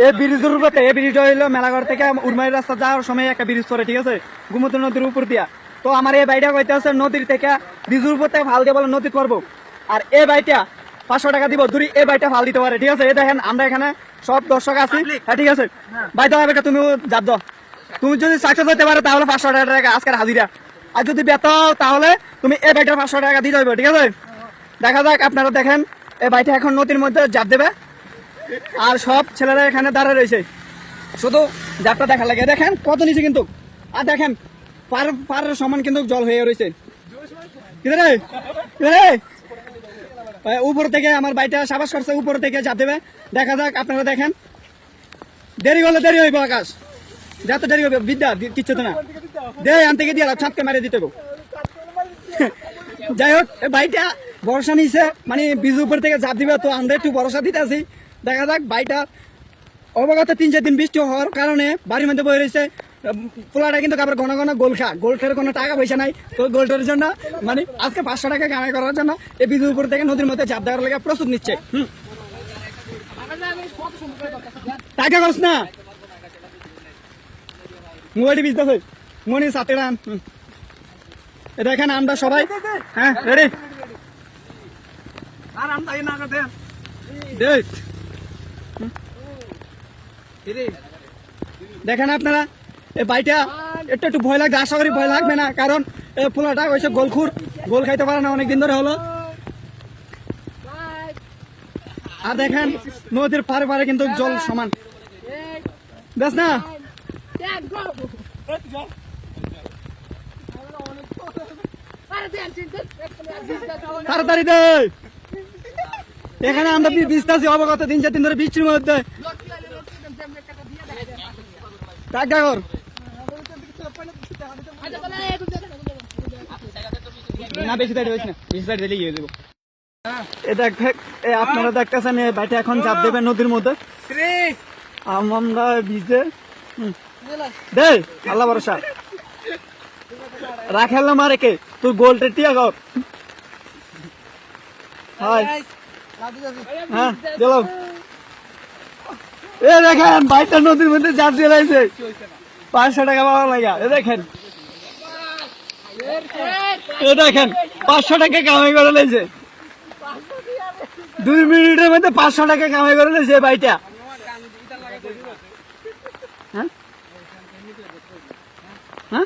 এই ব্রিজের উপরে, এই ব্রিজটা হইলো মেলাঘর থেকে উড়মারি রাস্তা যাওয়ার সময় একটা ব্রিজ পরে, ঠিক আছে, গোমতী নদীর উপর দিয়া। তো আমার এই বাড়িটা কইতে আছে নদীর থেকে ব্রিজের উপর থেকে ভাল দিয়ে বলে নদী করবো। আর এই বাড়িটা 500 টাকা দিব, দূরি এই বাড়িটা ভাল দিতে পারে, ঠিক আছে। এই দেখেন আমরা এখানে সব দর্শক আছি, হ্যাঁ ঠিক আছে। ভাই দাও বেটা, তুমিও যাব দাও। তুমি যদি সাকসেস হতে পারো তাহলে 500 টাকা আজকের হাজিরা, আর যদি ব্যর্থ হও তাহলে তুমি এই বাড়িটা 500 টাকা দিয়ে যাবে, ঠিক আছে। দেখা যাক, আপনারা দেখেন এই বাড়িটা এখন নদীর মধ্যে জাপ দেবে, আর সব ছেলেরা এখানে দাঁড়ায় রয়েছে, শুধু জাপটা দেখা লাগে। দেখেন কত নিচে কিন্তু, আর দেখেন পাড়ের সমান কিন্তু জল হয়ে রয়েছে। উপর থেকে আমার বাড়িটা সাবাস করছে, উপর থেকে জাপ দেবে। দেখা যাক, আপনারা দেখেন। দেরি হলে দেরি হইব, আকাশ যত দেরি হবে বিদ্যা কিচ্ছু তো না, দে আন থেকে দিয়ে ছাপকে মারিয়ে দিতে হবে। যাই হোক, বাড়িটা ভরসা নিছে, মানে বীজ উপর থেকে জাপ দিবে, তো আমরা একটু ভরসা দিতে আছি। দেখা যাক, বাড়িটা অবগত 3-4 দিন বৃষ্টি হওয়ার কারণে বাড়ির মধ্যে বয়ে রয়েছে। পোলাটা কিন্তু আবার ঘন ঘন গোলটার কোনো টাকা পয়সা নাই, তো গোলটার জন্য মানে আজকে 500 টাকা কামাই করার জন্য এই বীজের উপর থেকে নদীর মধ্যে জাপ দেওয়ার লাগে প্রস্তুত নিচ্ছে। টাকা কস না, মোবাইলটি বিজনেস হয় মনি 7 রান। দেখেন আমরা সবাই, হ্যাঁ রেডি। দেখেন আপনারা এই বাড়িটা একটু ভয় লাগবে, আশা করি ভয় লাগবে না, কারণ পোলাটা হয়েছে গোলখুর, গোল খাইতে পারে না অনেকদিন ধরে হলো। আর দেখেন নদীর পারে পারে কিন্তু জল সমান, বেশ না। তাড়াতাড়ি দে, এখানে আমরা বিস্তাসী অবগত 3-4 দিন ধরে বৃষ্টির মধ্যে। না বেশি দাঁড়িয়ে হয়েছে না, বেশি দাঁড়িয়ে দিলে গিয়ে দেবো। আপনারা দেখতেছেন এই বাড়িটা এখন চাপ দেবে নদীর মধ্যে, আমরা ভিজে দে আল্লাহ ভরসা রাখেল না মারে কে তুই গোলটা টিয়া কর। হ্যাঁ চলো, এ দেখেন বাড়িটা নদীর মধ্যে চাপ দিয়ে লাগছে, 500 টাকা পাওয়া লাগা। এ দেখেন, এ দেখেন 500 টাকা কামাই করে লেছে, 2 মিনিটের মধ্যে 500 টাকা কামাই করে লেছে বাড়িটা। হ্যাঁ হ্যাঁ